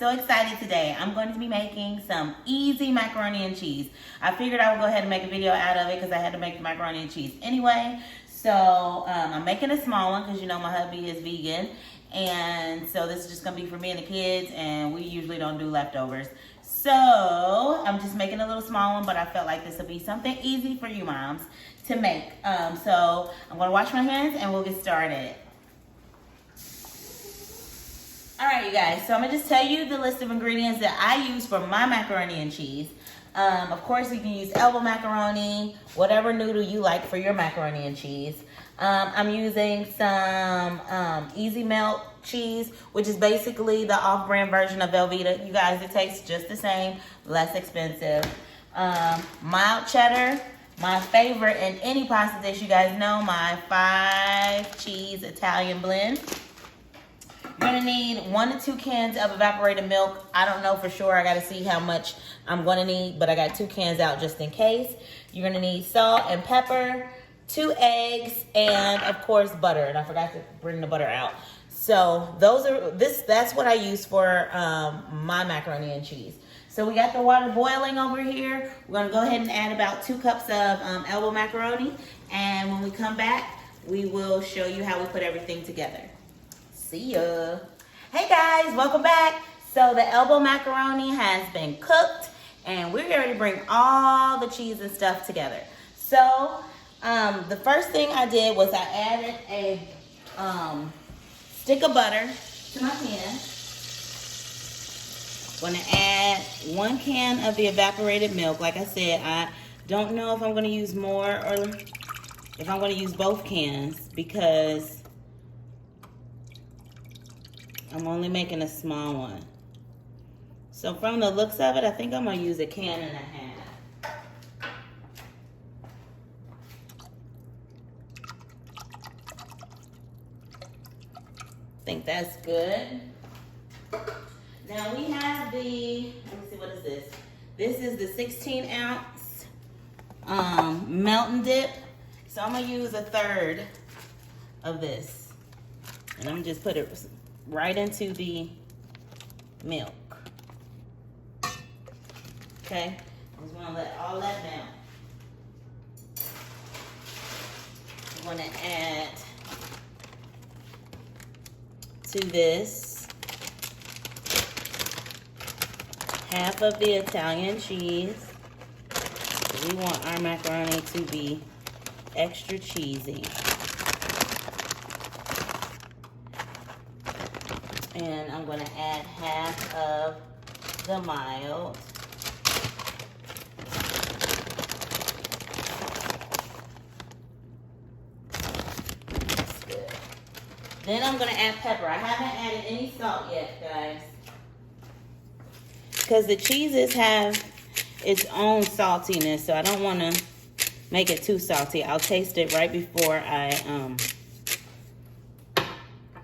so excited today. I'm going to be making some easy macaroni and cheese. I figured I would go ahead and make a video out of it because I had to make the macaroni and cheese anyway. So I'm making a small one because you know my hubby is vegan. And so this is just going to be for me and the kids, and we usually don't do leftovers. So I'm just making a little small one, but I felt like this would be something easy for you moms to make. So I'm going to wash my hands and we'll get started. All right, you guys, so I'm gonna just tell you the list of ingredients that I use for my macaroni and cheese. Of course, you can use elbow macaroni, whatever noodle you like for your macaroni and cheese. I'm using some easy melt cheese, which is basically the off-brand version of Velveeta. You guys, it tastes just the same, less expensive. Mild cheddar, my favorite in any pasta dish. You guys know my 5-cheese Italian blend. You're gonna need 1 to 2 cans of evaporated milk. I don't know for sure. I gotta see how much I'm gonna need, but I got 2 cans out just in case. You're gonna need salt and pepper, 2 eggs, and of course butter. And I forgot to bring the butter out. So that's what I use for my macaroni and cheese. So we got the water boiling over here. We're gonna go ahead and add about 2 cups of elbow macaroni. And when we come back, we will show you how we put everything together. See ya. Hey guys, welcome back. So the elbow macaroni has been cooked and we're ready to bring all the cheese and stuff together. So the first thing I did was I added a stick of butter to my pan. I'm gonna add 1 can of the evaporated milk. Like I said, I don't know if I'm gonna use more or if I'm gonna use both cans because I'm only making a small one. So from the looks of it, I think I'm gonna use 1.5 cans. I think that's good. Now we have let me see, what is this? This is the 16-ounce melt and dip. So I'm gonna use 1/3 of this. And I'm gonna just put it right into the milk. Okay, I just want to let all that down. I'm going to add to this half of the Italian cheese. We want our macaroni to be extra cheesy. And I'm going to add half of the mild. That's good. Then I'm going to add pepper. I haven't added any salt yet, guys, because the cheeses have its own saltiness, so I don't want to make it too salty. I'll taste it right before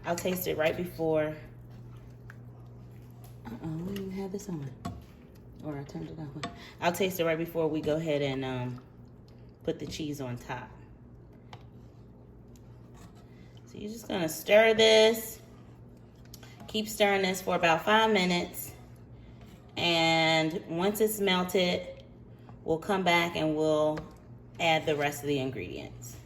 I'll taste it right before. We didn't have this on. Or I turned it off. I'll taste it right before we go ahead and put the cheese on top. So you're just gonna stir this. Keep stirring this for about 5 minutes. And once it's melted, we'll come back and we'll add the rest of the ingredients.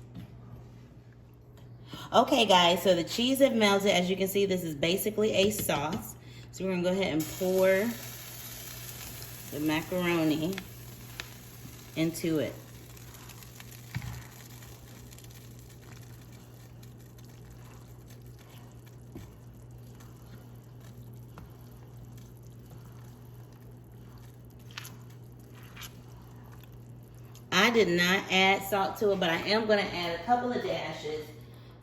Okay guys, so the cheese have melted. As you can see, this is basically a sauce. So we're gonna go ahead and pour the macaroni into it. I did not add salt to it, but I am gonna add a couple of dashes.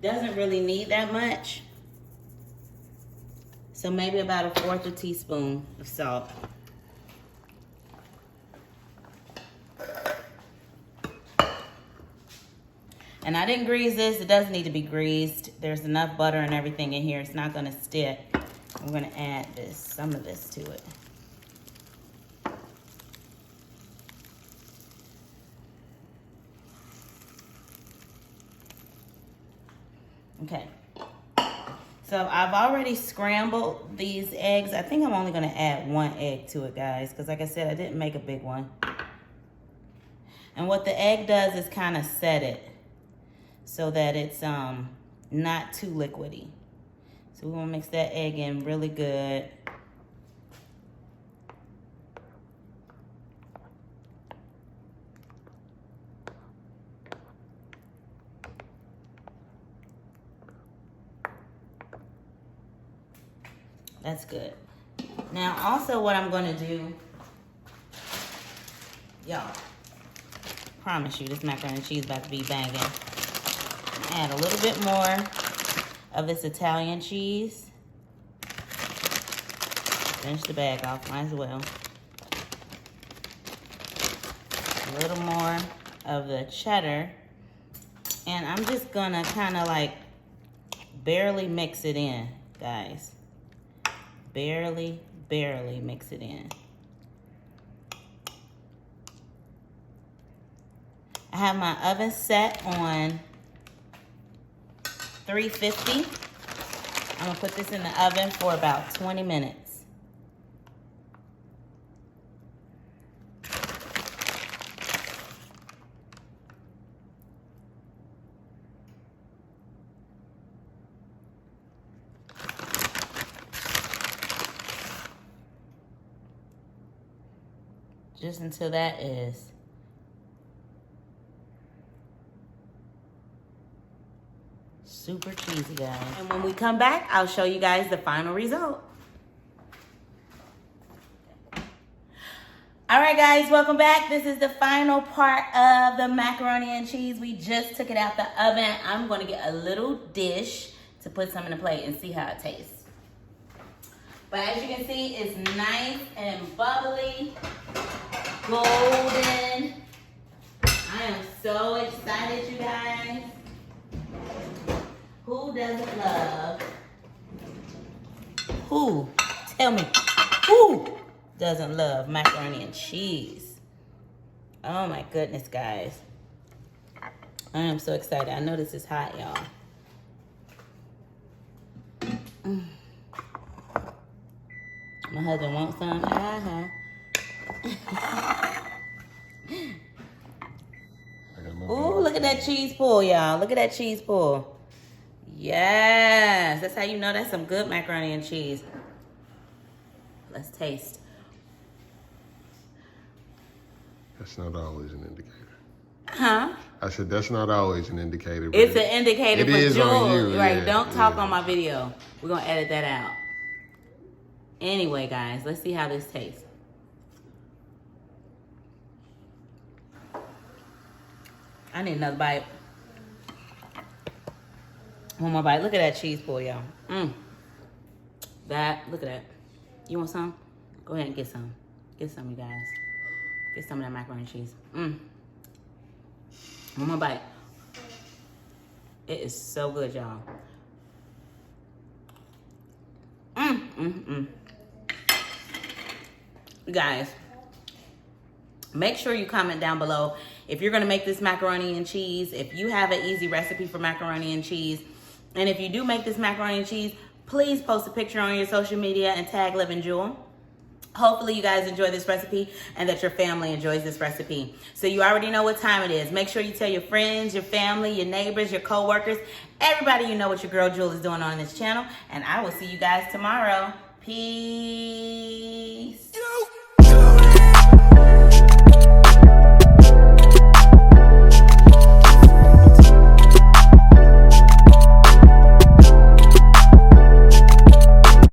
Doesn't really need that much. So maybe about 1/4 teaspoon of salt. And I didn't grease this. It doesn't need to be greased. There's enough butter and everything in here. It's not gonna stick. I'm gonna add some of this to it. Okay. So I've already scrambled these eggs. I think I'm only gonna add 1 egg to it, guys, because like I said, I didn't make a big one. And what the egg does is kind of set it so that it's not too liquidy. So we wanna mix that egg in really good. That's good. Now, also what I'm gonna do, y'all, promise you this macaroni and cheese about to be banging. Add a little bit more of this Italian cheese. Finish the bag off, might as well. A little more of the cheddar. And I'm just gonna kind of like barely mix it in, guys. Barely mix it in. I have my oven set on 350. I'm gonna put this in the oven for about 20 minutes. Just until that is super cheesy, guys. And when we come back, I'll show you guys the final result. All right, guys, welcome back. This is the final part of the macaroni and cheese. We just took it out the oven. I'm gonna get a little dish to put some in the plate and see how it tastes. But as you can see, it's nice and bubbly, golden. I am so excited, you guys. Who doesn't love? Who? Tell me. Who doesn't love macaroni and cheese? Oh my goodness, guys. I am so excited. I know this is hot, y'all. My husband wants some. Ooh, look at that cheese pull, y'all. Look at that cheese pull. Yes, that's how you know that's some good macaroni and cheese. Let's taste. That's not always an indicator. Huh? I said that's not always an indicator. It's an indicator it for is Jules. on you, Right, yeah, don't talk yeah. on my video. We're gonna edit that out. Anyway, guys, let's see how this tastes. I need another bite. One more bite. Look at that cheese pull, y'all. That, look at that. You want some? Go ahead and get some. Get some, you guys. Get some of that macaroni and cheese. One more bite. It is so good, y'all. You guys, make sure you comment down below if you're gonna make this macaroni and cheese, if you have an easy recipe for macaroni and cheese, and if you do make this macaroni and cheese, please post a picture on your social media and tag Liv and Jewel. Hopefully you guys enjoy this recipe and that your family enjoys this recipe. So you already know what time it is. Make sure you tell your friends, your family, your neighbors, your co-workers, everybody you know what your girl Jewel is doing on this channel. And I will see you guys tomorrow. Peace.